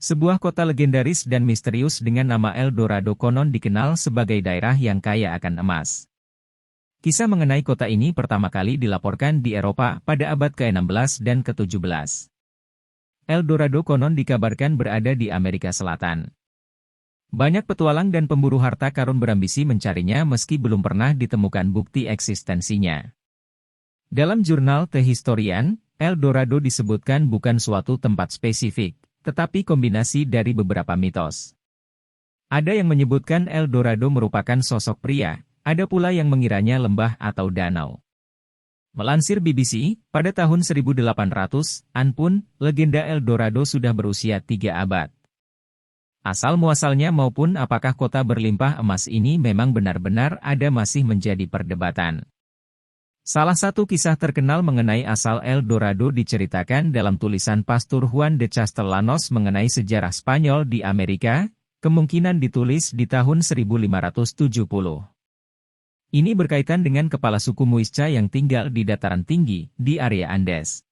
Sebuah kota legendaris dan misterius dengan nama El Dorado konon dikenal sebagai daerah yang kaya akan emas. Kisah mengenai kota ini pertama kali dilaporkan di Eropa pada abad ke-16 dan ke-17. El Dorado konon dikabarkan berada di Amerika Selatan. Banyak petualang dan pemburu harta karun berambisi mencarinya meski belum pernah ditemukan bukti eksistensinya. Dalam jurnal The Historian, El Dorado disebutkan bukan suatu tempat spesifik, tetapi kombinasi dari beberapa mitos. Ada yang menyebutkan El Dorado merupakan sosok pria, ada pula yang mengiranya lembah atau danau. Melansir BBC, pada tahun 1800-an pun, legenda El Dorado sudah berusia 3 abad. Asal-muasalnya maupun apakah kota berlimpah emas ini memang benar-benar ada masih menjadi perdebatan. Salah satu kisah terkenal mengenai asal El Dorado diceritakan dalam tulisan Pastor Juan de Castellanos mengenai sejarah Spanyol di Amerika, kemungkinan ditulis di tahun 1570. Ini berkaitan dengan kepala suku Muisca yang tinggal di dataran tinggi, di area Andes.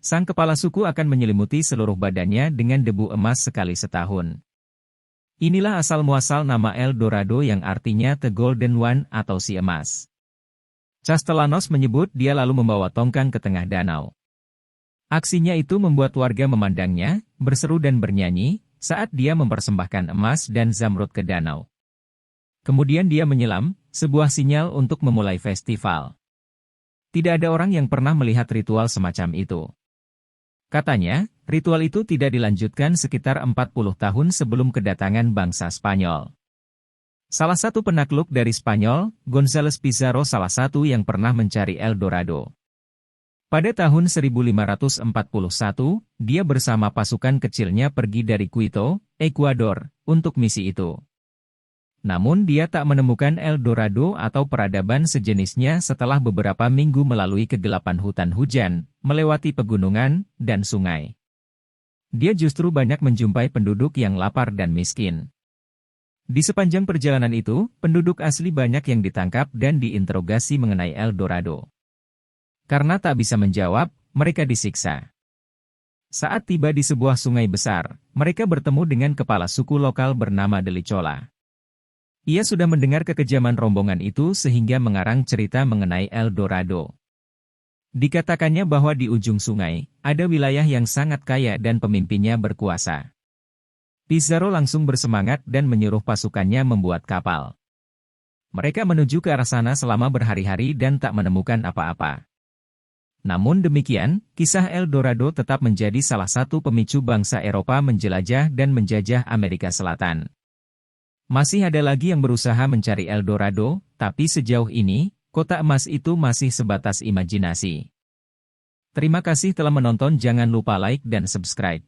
Sang kepala suku akan menyelimuti seluruh badannya dengan debu emas sekali setahun. Inilah asal-muasal nama El Dorado yang artinya The Golden One atau si emas. Castellanos menyebut dia lalu membawa tongkang ke tengah danau. Aksinya itu membuat warga memandangnya, berseru dan bernyanyi, saat dia mempersembahkan emas dan zamrud ke danau. Kemudian dia menyelam, sebuah sinyal untuk memulai festival. Tidak ada orang yang pernah melihat ritual semacam itu. Katanya, ritual itu tidak dilanjutkan sekitar 40 tahun sebelum kedatangan bangsa Spanyol. Salah satu penakluk dari Spanyol, González Pizarro salah satu yang pernah mencari El Dorado. Pada tahun 1541, dia bersama pasukan kecilnya pergi dari Quito, Ekuador, untuk misi itu. Namun dia tak menemukan El Dorado atau peradaban sejenisnya setelah beberapa minggu melalui kegelapan hutan hujan, melewati pegunungan, dan sungai. Dia justru banyak menjumpai penduduk yang lapar dan miskin. Di sepanjang perjalanan itu, penduduk asli banyak yang ditangkap dan diinterogasi mengenai El Dorado. Karena tak bisa menjawab, mereka disiksa. Saat tiba di sebuah sungai besar, mereka bertemu dengan kepala suku lokal bernama Delichola. Ia sudah mendengar kekejaman rombongan itu sehingga mengarang cerita mengenai El Dorado. Dikatakannya bahwa di ujung sungai, ada wilayah yang sangat kaya dan pemimpinnya berkuasa. Pizarro langsung bersemangat dan menyuruh pasukannya membuat kapal. Mereka menuju ke arah sana selama berhari-hari dan tak menemukan apa-apa. Namun demikian, kisah El Dorado tetap menjadi salah satu pemicu bangsa Eropa menjelajah dan menjajah Amerika Selatan. Masih ada lagi yang berusaha mencari El Dorado, tapi sejauh ini, kota emas itu masih sebatas imajinasi. Terima kasih telah menonton, jangan lupa like dan subscribe.